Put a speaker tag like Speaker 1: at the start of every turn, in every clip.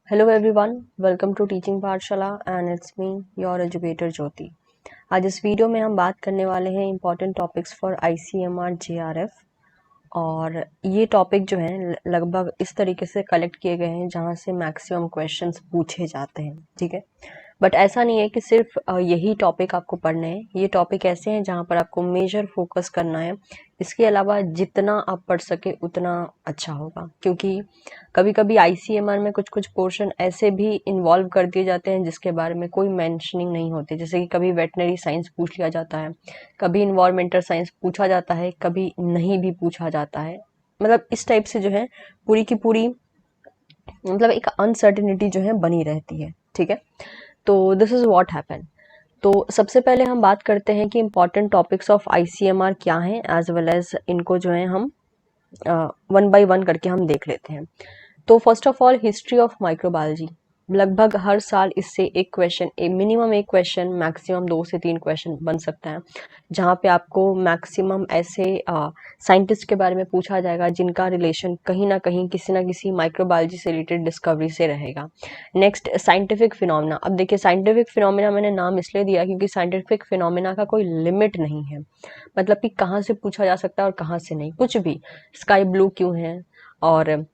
Speaker 1: Hello everyone, welcome to teaching Pathshala and it's me your educator Jyoti. आज इस video में हम बात करने वाले हैं important topics for ICMR JRF। और ये टॉपिक जो हैं लगभग इस तरीके से कलेक्ट किए गए हैं जहाँ से मैक्सिमम क्वेश्चंस पूछे जाते हैं, ठीक है। बट ऐसा नहीं है कि सिर्फ यही टॉपिक आपको पढ़ने हैं। ये टॉपिक ऐसे हैं जहाँ पर आपको मेजर फोकस करना है। इसके अलावा जितना आप पढ़ सके उतना अच्छा होगा, क्योंकि कभी कभी ICMR में कुछ कुछ पोर्शन ऐसे भी इन्वॉल्व कर दिए जाते हैं जिसके बारे में कोई मेंशनिंग नहीं होती। जैसे कि कभी वेटनरी साइंस पूछ लिया जाता है, कभी इन्वायरमेंटल साइंस पूछा जाता है, कभी नहीं भी पूछा जाता है। मतलब इस टाइप से जो है पूरी की पूरी मतलब एक अनसर्टेनिटी जो है बनी रहती है, ठीक है। तो दिस इज व्हाट हैपन। तो सबसे पहले हम बात करते हैं कि इम्पॉर्टेंट टॉपिक्स ऑफ ICMR क्या हैं, एज वेल एज इनको जो है हम वन बाय वन करके हम देख लेते हैं। तो first of all history of microbiology. लगभग हर साल इससे एक क्वेश्चन, मिनिमम एक क्वेश्चन, मैक्सिमम 2 से 3 क्वेश्चन बन सकता है, जहाँ पे आपको मैक्सिमम ऐसे साइंटिस्ट के बारे में पूछा जाएगा जिनका रिलेशन कहीं ना कहीं किसी ना किसी माइक्रोबायोलॉजी से रिलेटेड डिस्कवरी से रहेगा। Next scientific phenomena. अब देखिए साइंटिफिक फिनोमेना मैंने नाम इसलिए दिया क्योंकि साइंटिफिक फिनोमेना का कोई लिमिट नहीं है, मतलब कि कहाँ से पूछा जा सकता है और कहाँ से नहीं, कुछ भी। स्काई ब्लू क्यों है, और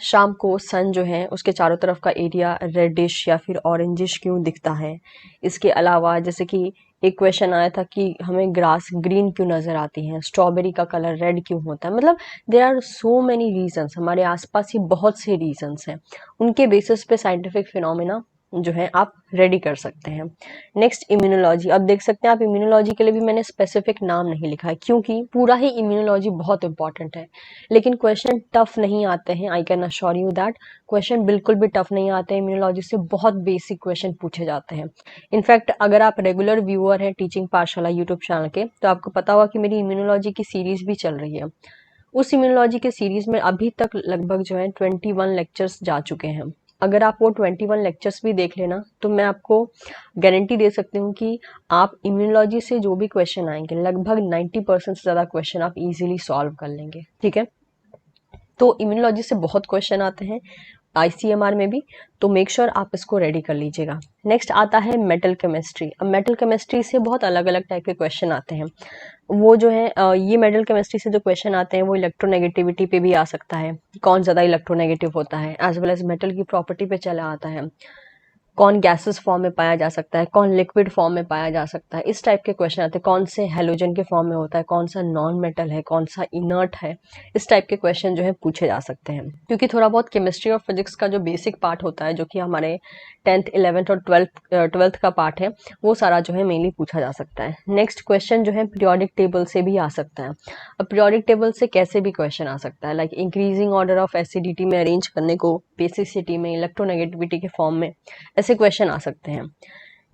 Speaker 1: शाम को सन जो है उसके चारों तरफ का एरिया रेडिश या फिर ऑरेंजिश क्यों दिखता है। इसके अलावा जैसे कि एक क्वेश्चन आया था कि हमें ग्रास ग्रीन क्यों नजर आती है, स्ट्रॉबेरी का कलर रेड क्यों होता है। मतलब there are so many reasons, हमारे आसपास ही बहुत से रीजंस हैं, उनके बेसिस पे साइंटिफिक फिनोमेना जो है आप रेडी कर सकते हैं। Next immunology. अब देख सकते हैं आप इम्यूनोलॉजी के लिए भी मैंने स्पेसिफिक नाम नहीं लिखा है, क्योंकि पूरा ही इम्यूनोलॉजी बहुत इंपॉर्टेंट है। लेकिन क्वेश्चन टफ नहीं आते हैं, I can assure you that question बिल्कुल भी टफ नहीं आते हैं। इम्यूनोलॉजी से बहुत बेसिक क्वेश्चन पूछे जाते हैं। इनफैक्ट अगर आप रेगुलर व्यूअर हैं टीचिंग पाठशाला यूट्यूब चैनल के, तो आपको पता होगा कि मेरी इम्यूनोलॉजी की सीरीज भी चल रही है। उस इम्यूनोलॉजी के सीरीज में अभी तक लगभग जो है 21 लेक्चर्स जा चुके हैं। अगर आप वो 21 लेक्चर्स भी देख लेना तो मैं आपको गारंटी दे सकती हूँ कि आप इम्यूनोलॉजी से जो भी क्वेश्चन आएंगे लगभग 90% से ज़्यादा क्वेश्चन आप इजीली सॉल्व कर लेंगे, ठीक है। तो इम्यूनोलॉजी से बहुत क्वेश्चन आते हैं ICMR में भी, तो मेक श्योर आप इसको रेडी कर लीजिएगा। नेक्स्ट आता है मेटल केमिस्ट्री। अब मेटल केमिस्ट्री से बहुत अलग अलग टाइप के क्वेश्चन आते हैं। वो जो है ये मेटल केमिस्ट्री से जो क्वेश्चन आते हैं वो इलेक्ट्रोनेगेटिविटी पे भी आ सकता है, कौन ज़्यादा इलेक्ट्रोनेगेटिव होता है, एज वेल एज मेटल की प्रॉपर्टी पे चला आता है, कौन गैसेस फॉर्म में पाया जा सकता है, कौन लिक्विड फॉर्म में पाया जा सकता है। इस टाइप के क्वेश्चन आते हैं, कौन से हेलोजन के फॉर्म में होता है, कौन सा नॉन मेटल है, कौन सा इनर्ट है। इस टाइप के क्वेश्चन जो है पूछे जा सकते हैं, क्योंकि थोड़ा बहुत केमिस्ट्री और फिजिक्स का जो बेसिक पार्ट होता है, जो कि हमारे 10th 11th और 12th का पार्ट है, वो सारा जो है मेनली पूछा जा सकता है। नेक्स्ट क्वेश्चन जो है पीरियोडिक टेबल से भी आ सकता है। अब पीरियोडिक टेबल से कैसे भी क्वेश्चन आ सकता है, like increasing order of acidity में अरेंज करने को, बेसिसिटी में, इलेक्ट्रोनेगेटिविटी के फॉर्म में, ऐसे क्वेश्चन आ सकते हैं।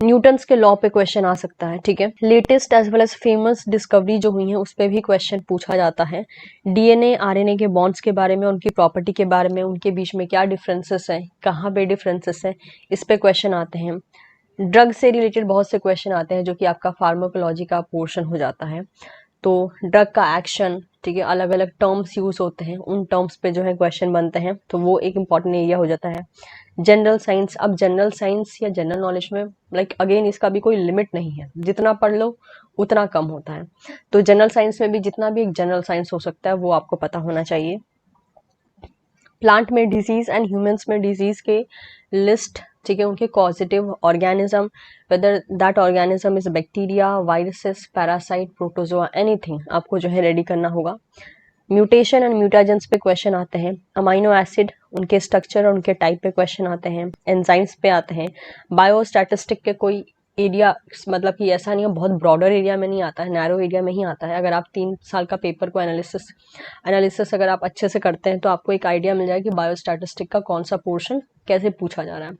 Speaker 1: न्यूटन्स के लॉ पे क्वेश्चन आ सकता है, ठीक है। Latest as well as famous discovery जो हुई है उस पे भी क्वेश्चन पूछा जाता है। DNA RNA के बॉन्ड्स के बारे में, उनकी प्रॉपर्टी के बारे में, उनके बीच में क्या डिफरेंसेस हैं, कहाँ पे डिफरेंसेस हैं, इस पे क्वेश्चन आते हैं। ड्रग से रिलेटेड बहुत से क्वेश्चन आते हैं जो कि आपका फार्माकोलॉजी का पोर्शन हो जाता है। तो ड्रग का एक्शन, ठीक है, अलग अलग टर्म्स यूज होते हैं, उन टर्म्स पे जो है क्वेश्चन बनते हैं, तो वो एक इंपॉर्टेंट एरिया हो जाता है। General science. अब जनरल साइंस या जनरल नॉलेज में लाइक अगेन इसका भी कोई लिमिट नहीं है, जितना पढ़ लो उतना कम होता है। तो जनरल साइंस में भी जितना भी एक जनरल साइंस हो सकता है वो आपको पता होना चाहिए। प्लांट में डिजीज एंड ह्यूमंस में डिजीज के लिस्ट, ठीक है, उनके causative organism, whether that organism is bacteria, viruses, parasite, protozoa, anything आपको जो है रेडी करना होगा। म्यूटेशन एंड म्यूटाजेंस पे क्वेश्चन आते हैं। अमाइनो एसिड, उनके स्ट्रक्चर और उनके टाइप पे क्वेश्चन आते हैं। एंजाइम्स पे आते हैं। बायोस्टैटिस्टिक के कोई एरिया, मतलब कि ऐसा नहीं है, बहुत ब्रॉडर एरिया में नहीं आता है, नैरो एरिया में ही आता है। अगर आप 3 साल का पेपर को एनालिसिस अगर आप अच्छे से करते हैं तो आपको एक आइडिया मिल जाएगा कि बायोस्टैटिस्टिक का कौन सा पोर्शन कैसे पूछा जा रहा है।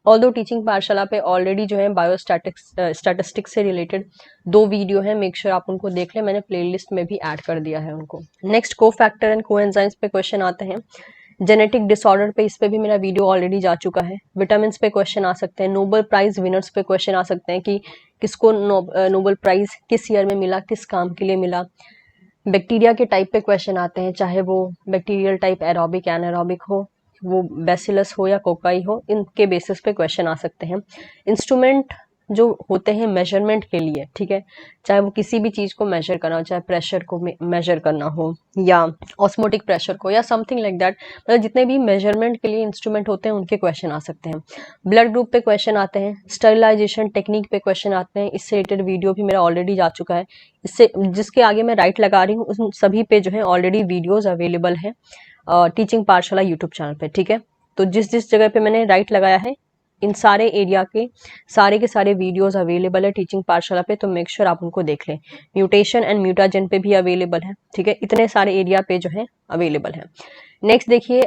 Speaker 1: ऑल्दो टीचिंग पाठशाला पे ऑलरेडी जो है स्टैटिस्टिक्स से रिलेटेड 2 वीडियो है, मेक श्योर आप उनको देख लें, मैंने प्लेलिस्ट में भी ऐड कर दिया है उनको। नेक्स्ट को फैक्टर एंड कोएंजाइम्स पे क्वेश्चन आते हैं। जेनेटिक डिसऑर्डर पे, इस पे भी मेरा वीडियो ऑलरेडी जा चुका है। विटामिन पे क्वेश्चन आ सकते हैं। नोबेल प्राइज विनर्स पे क्वेश्चन आ सकते हैं कि किसको नोबेल प्राइज किस ईयर में मिला, किस काम के लिए मिला। बैक्टीरिया के टाइप पे क्वेश्चन आते हैं, चाहे वो बैक्टीरियल टाइप एरोबिक एनारोबिक हो, वो बैसिलस हो या कोकाई हो, इनके बेसिस पे क्वेश्चन आ सकते हैं। इंस्ट्रूमेंट जो होते हैं मेजरमेंट के लिए, ठीक है, चाहे वो किसी भी चीज को मेजर करना हो, चाहे प्रेशर को मेजर करना हो या ऑस्मोटिक प्रेशर को या समथिंग लाइक दैट, मतलब जितने भी मेजरमेंट के लिए इंस्ट्रूमेंट होते हैं उनके क्वेश्चन आ सकते हैं। ब्लड ग्रुप पे क्वेश्चन आते हैं, स्टरलाइजेशन टेक्निक पे क्वेश्चन आते हैं। इससे रिलेटेड वीडियो भी मेरा ऑलरेडी जा चुका है। इससे जिसके आगे मैं राइट लगा रही हूँ उन सभी पे जो है ऑलरेडी वीडियोज अवेलेबल है टीचिंग पाठशाला यूट्यूब चैनल पे, ठीक है। तो जिस जिस जगह पे मैंने राइट लगाया है इन सारे एरिया के सारे वीडियोस अवेलेबल है टीचिंग पाठशाला पे, तो मेक श्योर आप उनको देख लें। म्यूटेशन एंड म्यूटाजन पे भी अवेलेबल है, ठीक है। इतने सारे एरिया पे जो है अवेलेबल है। नेक्स्ट देखिए,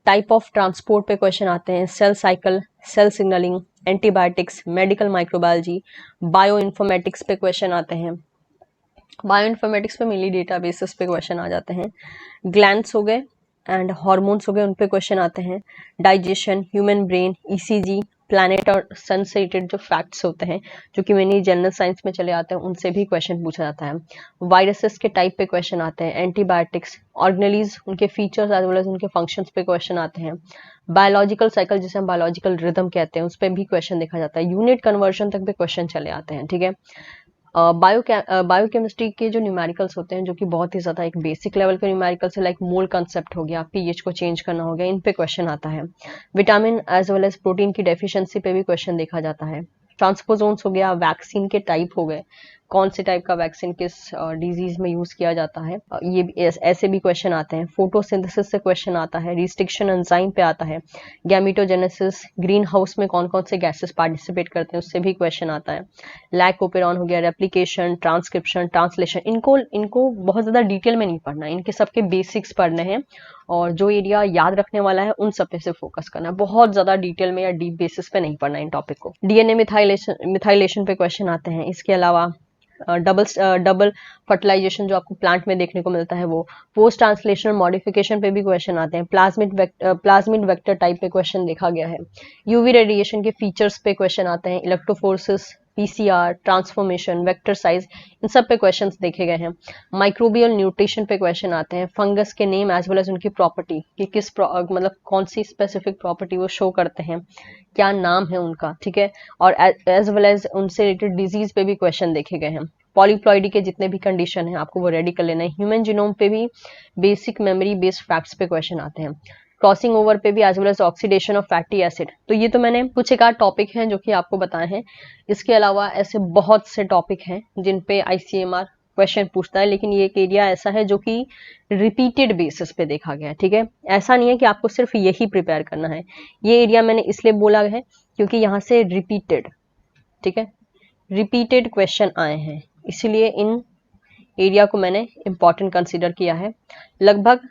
Speaker 1: टाइप ऑफ ट्रांसपोर्ट पे क्वेश्चन आते हैं। Cell cycle, cell signalling, antibiotics, medical microbiology, bio informatics पे क्वेश्चन आते हैं। बायो इन्फॉर्मेटिक्स पे मेनली डेटाबेसेस पे क्वेश्चन आ जाते हैं। ग्लैंड्स हो गए एंड हार्मोन्स हो गए, उन पे क्वेश्चन आते हैं। Digestion, human brain, ECG, planet और सन से रिलेटेड जो फैक्ट्स होते हैं जो कि मैंने जनरल साइंस में चले आते हैं, उनसे भी क्वेश्चन पूछा जाता है। वायरसेस के टाइप पे क्वेश्चन आते हैं। एंटीबायोटिक्स, ऑर्गेनेलीज, उनके फीचर्स एज वेल एज उनके फंक्शंस पे क्वेश्चन आते हैं। बायोलॉजिकल साइकिल, जिसे हम बायोलॉजिकल रिदम कहते हैं, उस पर भी क्वेश्चन देखा जाता है। यूनिट कन्वर्जन तक भी क्वेश्चन चले आते हैं, ठीक है। बायोकेमिस्ट्री के जो न्यूमेरिकल्स होते हैं जो कि बहुत ही ज्यादा एक बेसिक लेवल के न्यूमेरिकल्स है, लाइक मोल कंसेप्ट हो गया, पीएच को चेंज करना हो गया, इन पे क्वेश्चन आता है। Vitamin as well as protein की डेफिशिएंसी पे भी क्वेश्चन देखा जाता है। ट्रांसपोजोन्स हो गया, वैक्सीन के टाइप हो गए, कौन से टाइप का वैक्सीन किस डिजीज में यूज किया जाता है, ये भी ऐसे भी क्वेश्चन आते हैं। फोटोसिंथेसिस से क्वेश्चन आता है। रिस्ट्रिक्शन एंजाइम पे आता है। गैमीटोजेनेसिस, ग्रीन हाउस में कौन कौन से गैसेस पार्टिसिपेट करते हैं, उससे भी क्वेश्चन आता है। लैकोपेरॉन हो गया, रेप्लिकेशन, ट्रांसक्रिप्शन, ट्रांसलेशन, इनको बहुत ज्यादा डिटेल में नहीं पढ़ना है, इनके सबके बेसिक्स पढ़ने हैं और जो एरिया याद रखने वाला है उन सब पे से फोकस करना है। बहुत ज्यादा डिटेल में या डीप बेसिस पे नहीं पढ़ना है इन टॉपिक को। डीएनए मिथाइलेशन पे क्वेश्चन आते हैं। इसके अलावा डबल फर्टिलाइजेशन जो आपको प्लांट में देखने को मिलता है, वो पोस्ट ट्रांसलेशनल मॉडिफिकेशन पे भी क्वेश्चन आते हैं। प्लाज्मिड वेक्टर टाइप पे क्वेश्चन देखा गया है। यूवी रेडिएशन के फीचर्स पे क्वेश्चन आते हैं। इलेक्ट्रोफोर्सेस, पीसीआर, ट्रांसफॉर्मेशन, वेक्टर साइज, इन सब पे क्वेश्चंस देखे गए हैं। माइक्रोबियल न्यूट्रिशन पे क्वेश्चन आते हैं। फंगस के नेम एज वेल एज उनकी प्रॉपर्टी कि मतलब कौन सी स्पेसिफिक प्रॉपर्टी वो शो करते हैं, क्या नाम है उनका, ठीक है। और एज वेल एज उनसे रिलेटेड डिजीज पे भी क्वेश्चन देखे गए हैं। पॉलीप्लॉइडी के जितने भी कंडीशन है आपको वो रेडी कर लेना है। ह्यूमन जीनोम पे भी बेसिक मेमोरी बेस्ड फैक्ट्स पे क्वेश्चन आते हैं। क्रॉसिंग ओवर पे भी as well as oxidation of fatty acid. तो ये तो मैंने कुछ एक आध टॉपिक हैं जो कि आपको बताए हैं। इसके अलावा ऐसे बहुत से टॉपिक हैं जिन पे आईसीएमआर क्वेश्चन पूछता है, लेकिन ये एक एरिया ऐसा है जो कि रिपीटेड बेसिस पे देखा गया है, ठीक है। ऐसा नहीं है कि आपको सिर्फ यही प्रिपेयर करना है। ये एरिया मैंने इसलिए बोला है क्योंकि यहाँ से रिपीटेड, ठीक है, रिपीटेड क्वेश्चन आए हैं, इसलिए इन एरिया को मैंने इंपॉर्टेंट कंसीडर किया है। लगभग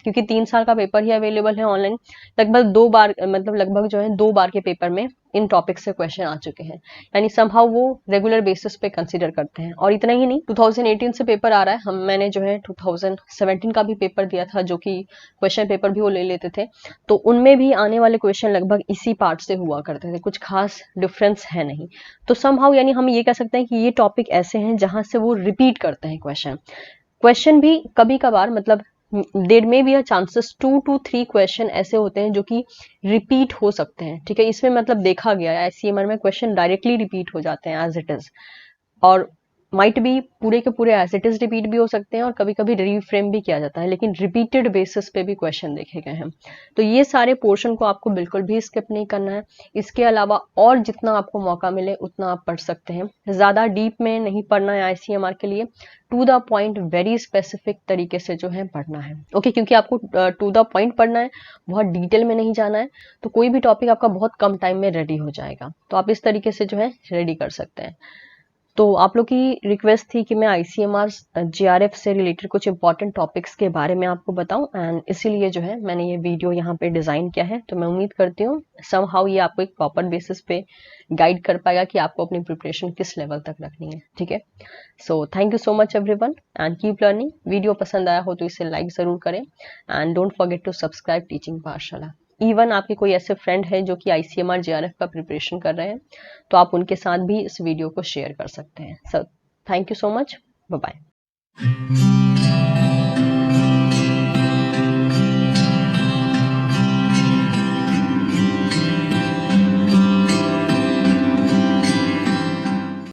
Speaker 1: क्योंकि 3 साल का पेपर ही अवेलेबल है ऑनलाइन, लगभग 2 बार, मतलब लगभग जो है 2 बार के पेपर में इन टॉपिक से क्वेश्चन आ चुके हैं, यानी समहाउ वो रेगुलर बेसिस पे कंसीडर करते हैं। और इतना ही नहीं, 2018 से पेपर आ रहा है। मैंने जो है 2017 का भी पेपर दिया था जो कि क्वेश्चन पेपर भी वो ले लेते थे, तो उनमें भी आने वाले क्वेश्चन लगभग इसी पार्ट से हुआ करते थे, कुछ खास डिफरेंस है नहीं। तो समहाउ यानी हम ये कह सकते हैं कि ये टॉपिक ऐसे हैं जहां से वो रिपीट करते हैं क्वेश्चन भी कभी कभार, मतलब देयर में be a chances 2 to 3 question ऐसे होते हैं जो कि रिपीट हो सकते हैं, ठीक है। इसमें मतलब देखा गया है आईसीएमआर में क्वेश्चन डायरेक्टली रिपीट हो जाते हैं एज इट इज, और माइट भी पूरे के पूरे एज इट इज रिपीट भी हो सकते हैं और कभी कभी रीफ्रेम भी किया जाता है, लेकिन रिपीटेड बेसिस पे भी क्वेश्चन देखे गए हैं। तो ये सारे पोर्शन को आपको बिल्कुल भी स्किप नहीं करना है। इसके अलावा और जितना आपको मौका मिले उतना आप पढ़ सकते हैं, ज्यादा डीप में नहीं पढ़ना है आईसीएमआर के लिए, to the point very specific तरीके से जो है पढ़ना है, ओके। क्योंकि आपको टू द पॉइंट पढ़ना है, बहुत डिटेल में नहीं जाना है, तो कोई भी टॉपिक आपका बहुत कम टाइम में रेडी हो जाएगा। तो आप इस तरीके से जो है रेडी कर सकते हैं। तो आप लोग की रिक्वेस्ट थी कि मैं आईसीएमआर जेआरएफ से रिलेटेड कुछ इंपॉर्टेंट टॉपिक्स के बारे में आपको बताऊं, एंड इसीलिए जो है मैंने ये वीडियो यहाँ पे डिजाइन किया है। तो मैं उम्मीद करती हूँ समहाउ ये आपको एक प्रॉपर बेसिस पे गाइड कर पाएगा कि आपको अपनी प्रिपरेशन किस लेवल तक रखनी है, ठीक है। So thank you so much everyone and keep learning. Video पसंद आया हो तो इसे लाइक जरूर करें and don't forget to subscribe teaching Pathshala. Even आपके कोई ऐसे फ्रेंड है जो कि आईसीएमआर जेआरएफ का प्रिपरेशन कर रहे हैं, तो आप उनके साथ भी इस वीडियो को शेयर कर सकते हैं। So thank you so much, bye bye.